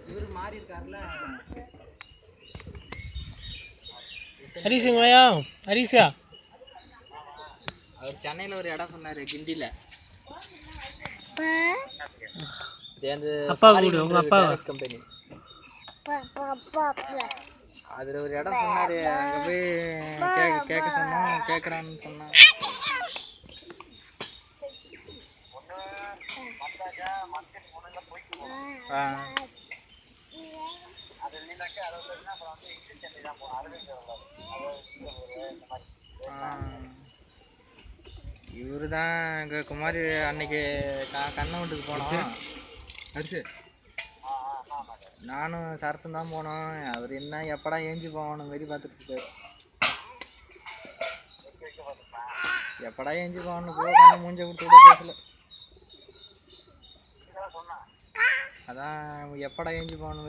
இவரு மாறி இருக்காருல. ஹரிசுங்களையா ஹரிசா அவர் சென்னையில் ஒரு இடம் சொன்னார், கிண்டியில். அப்பா கூடு உங்க அப்பா கம்பெனி அதில் ஒரு இடம் சொன்னார். அங்கே போய் கேட்க சொன்னோம், கேட்குறான்னு சொன்னான். இவரு தான் இங்கே குமாரி அன்னைக்கு கண்ணை வீட்டுக்கு போனோம். நானும் சரத்தும் தான் போனோம். அவர் என்ன எப்படா ஏஞ்சி போகணும் மாரி பார்த்துட்டு இருக்காரு. எப்படா ஏஞ்சி போகணும் கூட கண்ணு மூஞ்ச விட்டு கூட பேசல. அதான் எப்படா ஏஞ்சி போகணும்